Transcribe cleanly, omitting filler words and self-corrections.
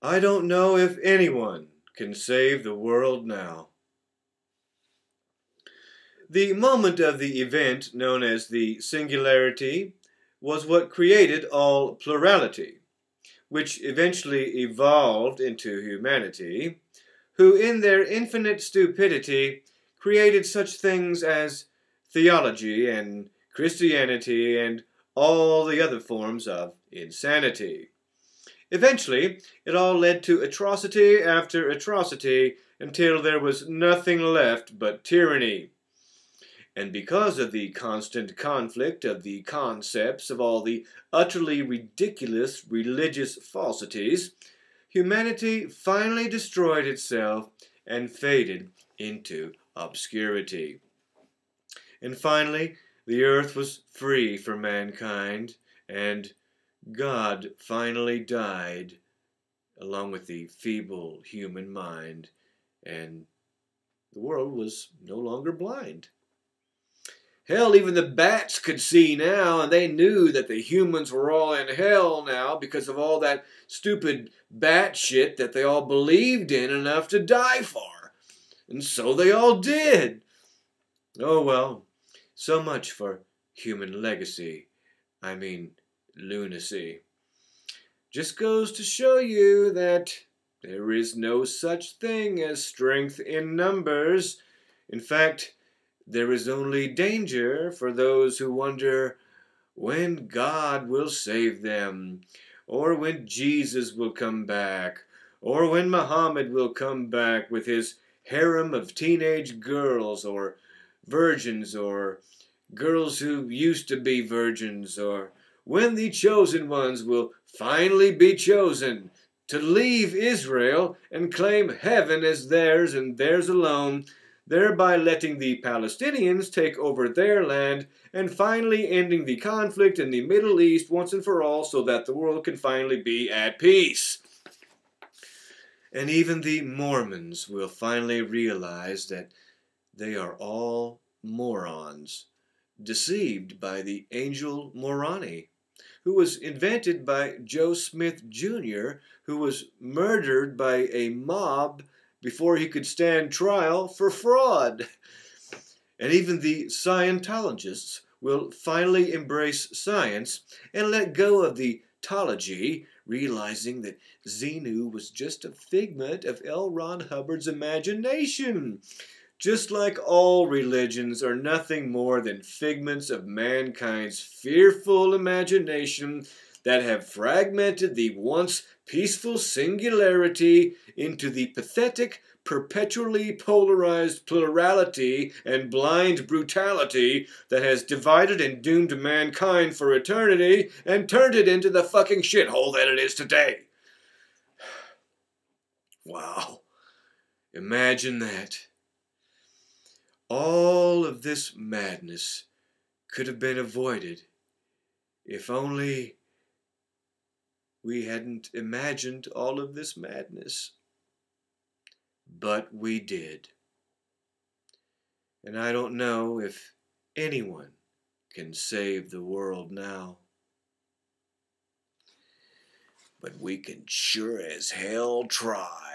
I don't know if anyone can save the world now. The moment of the event known as the singularity was what created all plurality, which eventually evolved into humanity, who in their infinite stupidity created such things as theology and Christianity and all the other forms of insanity. Eventually, it all led to atrocity after atrocity until there was nothing left but tyranny. And because of the constant conflict of the concepts of all the utterly ridiculous religious falsities, humanity finally destroyed itself and faded into obscurity. And finally, the earth was free for mankind, and God finally died, along with the feeble human mind, and the world was no longer blind. Hell, even the bats could see now, and they knew that the humans were all in hell now because of all that stupid bat shit that they all believed in enough to die for. And so they all did. Oh well, so much for human legacy. I mean, lunacy. Just goes to show you that there is no such thing as strength in numbers. In fact, there is only danger for those who wonder when God will save them, or when Jesus will come back, or when Muhammad will come back with his harem of teenage girls, or virgins, or girls who used to be virgins, or when the chosen ones will finally be chosen to leave Israel and claim heaven as theirs and theirs alone, thereby letting the Palestinians take over their land and finally ending the conflict in the Middle East once and for all so that the world can finally be at peace. And even the Mormons will finally realize that they are all morons, deceived by the angel Moroni, who was invented by Joe Smith Jr., who was murdered by a mob before he could stand trial for fraud. And even the Scientologists will finally embrace science and let go of the tology, realizing that Xenu was just a figment of L. Ron Hubbard's imagination. Just like all religions are nothing more than figments of mankind's fearful imagination that have fragmented the once peaceful singularity into the pathetic, perpetually polarized plurality and blind brutality that has divided and doomed mankind for eternity and turned it into the fucking shithole that it is today. Wow. Imagine that. All of this madness could have been avoided if only we hadn't imagined all of this madness. But we did. And I don't know if anyone can save the world now. But we can sure as hell try.